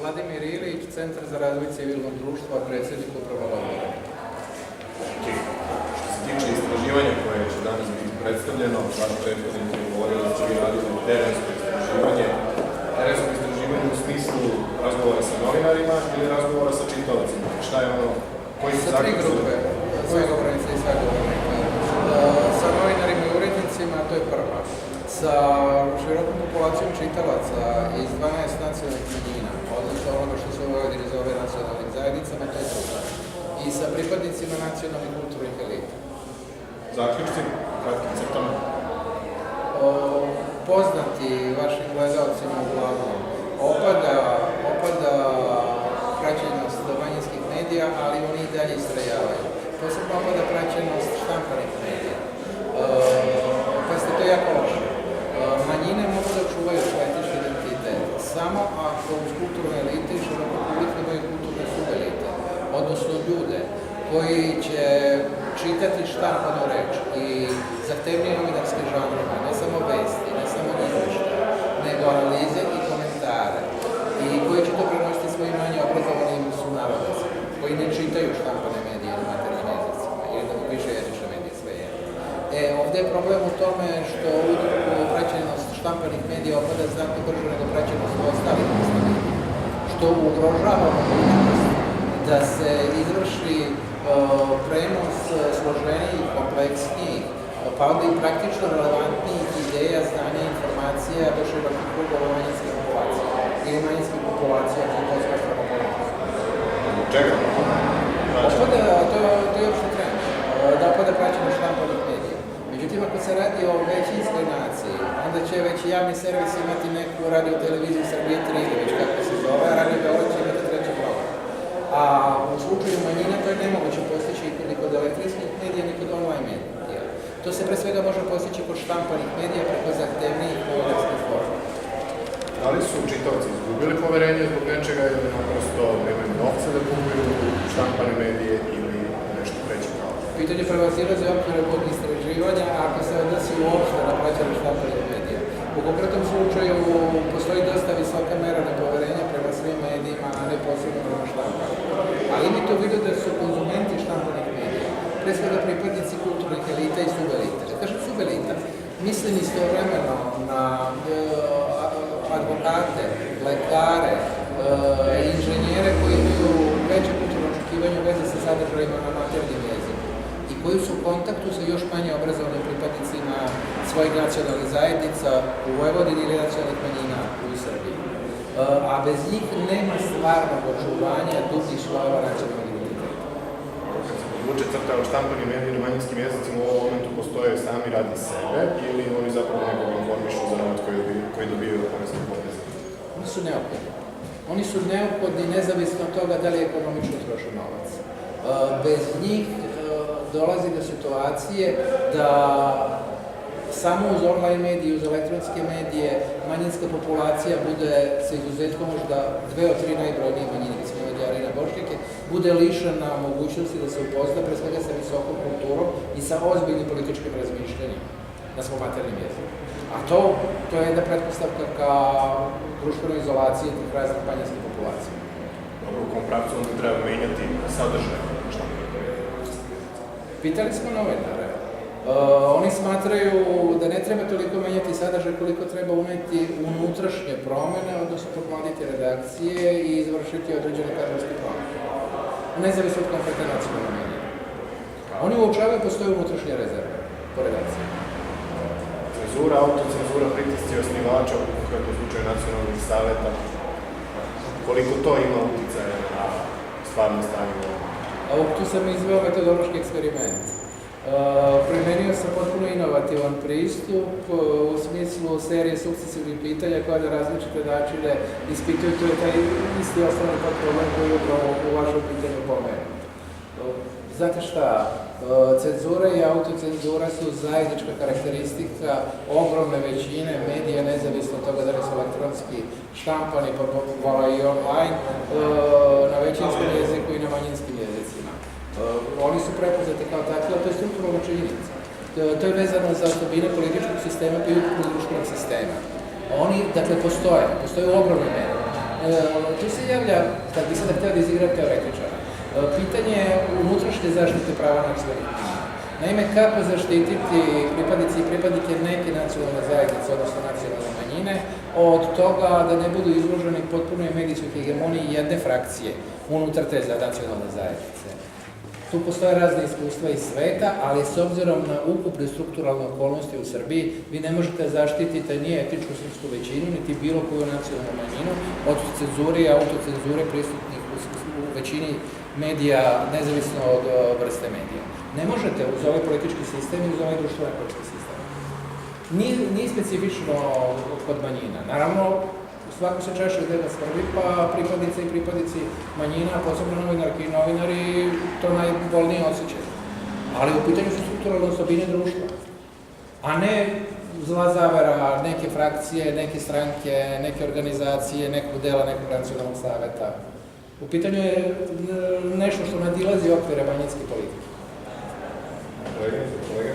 Vladimir Ilić, Centar za razvoj civilnog društva, predsjednik upravnog odbora. Što se tiče istraživanja koje će danas biti predstavljeno, vaš prethodnik je govorio da će vi raditi terensko istraživanje. Terensko istraživanje u smislu razgovora sa novinarima ili razgovora sa čitaocima? Šta je ono, koji su Sa tri grupe, sve govornice i sve govornika. Sa novinarima i urednicima, to je prva. Sa širokom populacijom čitalaca iz 12 nacionalnih manjina, odnosno onoga što se u Vojvodini zove nacionalnim zajednicama, to je druga. I sa pripadnicima nacionalnih kulturnih elita. Zaključci, kratkim crtama? Poznati vašim gledalcima uglavnom. Opada praćenost manjinskih medija, ali oni i dalje istrajavaju. Posebno opada praćenost štampanih medija. Pazite, to je jako loše. Manjine mogu da čuvaju svoj etički identitet samo ako uz kulturne elite i široko publiku imaju kulturne subelite, odnosno ljude koji će čitati štampanu reč i zahtevnije novinarske žanrove, ne samo vesti, ne samo izveštaje, nego analize i komentare, i koji će to prenositi svojim manje obrazovanim sunarodnicima, koji ne čitaju štampane medije na maternjim jezicima, ili da više jezične medije, sve je. Ovdje je problem u tome što praćenost štampanih medija opada znatno brže nego praćenost ostalih medija, što ugrožava mogućnost da se izvrši prenos složenijih, kompleksnijih, pa onda i praktično relevantnijih ideja, znanja i informacija do širokih krugova manjinske populacije ili manjinskih populacija koje posmatramo politiku. Čega? To je opšte trend, da opada praćenost štampanih medija. Međutim, ako se radi o većinskoj naciji, onda će već javni servis imati neku radio televiziju Srbije 3 ili već kako se zove, a radio Beograd će imati treći program. A u slučaju manjina to je nemoguće postići ni kod elektronskih medija, ni kod online medija. To se pre svega može postići kod štampanih medija preko zahtevnijih novinarskih forma. Da li su čitaoci izgubili poverenje zbog nečega ili naprosto nemaju novca da kupuju štampane medije ili nešto treće kao? Pitanje prevazilazi okvire pod istraživanja, a ako se odnosi uopšte na praćenje štampanih medija. U konkretnom slučaju postoji dosta visoka mera nepoverenja prema svim medijima, a ne posebno prema štampanju. Ali imajte u vidu da su konzumenti štampanih medija, pre svega pripadnici kulturnih elita i subelita. Kažem subelita, mislim istovremeno na advokate, lekare, inženjere koji imaju veće kulturno očekivanje u vezi sa sadržajima na maternjem jeziku i koji su u kontaktu sa još manje obrazovanim pripadnicima svojih nacionalnih zajednica u Vojvodini ili nacionalnih manjina u Srbiji. A bez njih nema stvarnog očuvanja dugih slojeva nacionalnih identiteta. Kad se podvuče crta o štampanim medijima na manjinskim jezicima, u ovom momentu postoje sami radi sebe ili oni zapravo nekog informišu za novac koji dobijaju od poreskih obveznika? Oni su neophodni. Oni su neophodni nezavisno od toga da li ekonomično troše novac. Bez njih dolazi do situacije da samo uz online medije, uz elektronske medije, manjinska populacija bude, sa izuzetkom možda 2 od 3 najbrojnije manjine, recimo Mađari i Bošnjake, bude lišena mogućnosti da se upozna pre svega sa visokom kulturom i sa ozbiljnim političkim razmišljanjem na svom maternjem jeziku. A to je jedna pretpostavka ka društvenoj izolaciji tih raznih manjinskih populacija. Dobro, u kom pravcu onda treba menjati sadržaj štampane? Pitali smo novinare. Oni smatraju da ne treba toliko menjati sadržaj koliko treba uneti unutrašnje promene, odnosno podmladiti redakcije i izvršiti određene kadrovske promene. Nezavisno od konkretne nacionalne medije. Oni uočavaju postoje unutrašnje rezerve po redakciji. Cenzura, autocenzura, pritisci osnivača, u konkretnom slučaju nacionalnih saveta, koliko to ima uticaja na stvarno stanje? Tu sam izveo metodološki eksperiment. Primenio sam potpuno inovativan pristup u smislu serije sukcesivnih pitanja koja na različite načine ispituju. To je taj isti osnovni problem koji je upravo u vašem pitanju pomenut. Znate šta, cenzura i autocenzura su zajednička karakteristika ogromne većine medija, nezavisno od toga da li su elektronski štampani, pa i online, na većinskom jeziku i na manjinskim jezicima. Oni su prepoznati kao takvi, ali to je strukturalna činjenica. To je vezano za osobine političkog sistema pa i ukupnog društvenog sistema. Oni, dakle, postoje u ogromnoj meri. Tu se javlja, kad bi sada htio da izigrati teoretičara, pitanje unutrašnje zaštite prava nacionalnih manjina. Naime, kako zaštititi pripadnici i pripadnike neke nacionalne zajednice, odnosno nacionalne manjine, od toga da ne budu izloženi potpunoj medijskoj hegemoniji jedne frakcije unutar te nacionalne zajednice. Tu postoje razne iskustva iz sveta, ali s obzirom na ukupne strukturalne okolnosti u Srbiji, vi ne možete zaštititi ni etničku srpsku većinu, niti bilo koju nacionalnu manjinu od cenzure i autocenzure prisutnih u većini medija, nezavisno od vrste medija. Ne možete uz ovaj politički sistem i uz ovaj društveni politički sistem. Nije specifično kod manjina. Naravno, svako se češće gde da skrbi, pa pripadnice i pripadnici manjina, posebno novinarki i novinari, to najbolnije osjećaju. Ali u pitanju su strukturalne osobine društva, a ne zla zavera neke frakcije, neke stranke, neke organizacije, nekog dela, nekog nacionalnog saveta. U pitanju je nešto što nadilazi okvire manjinske politike. Kolege?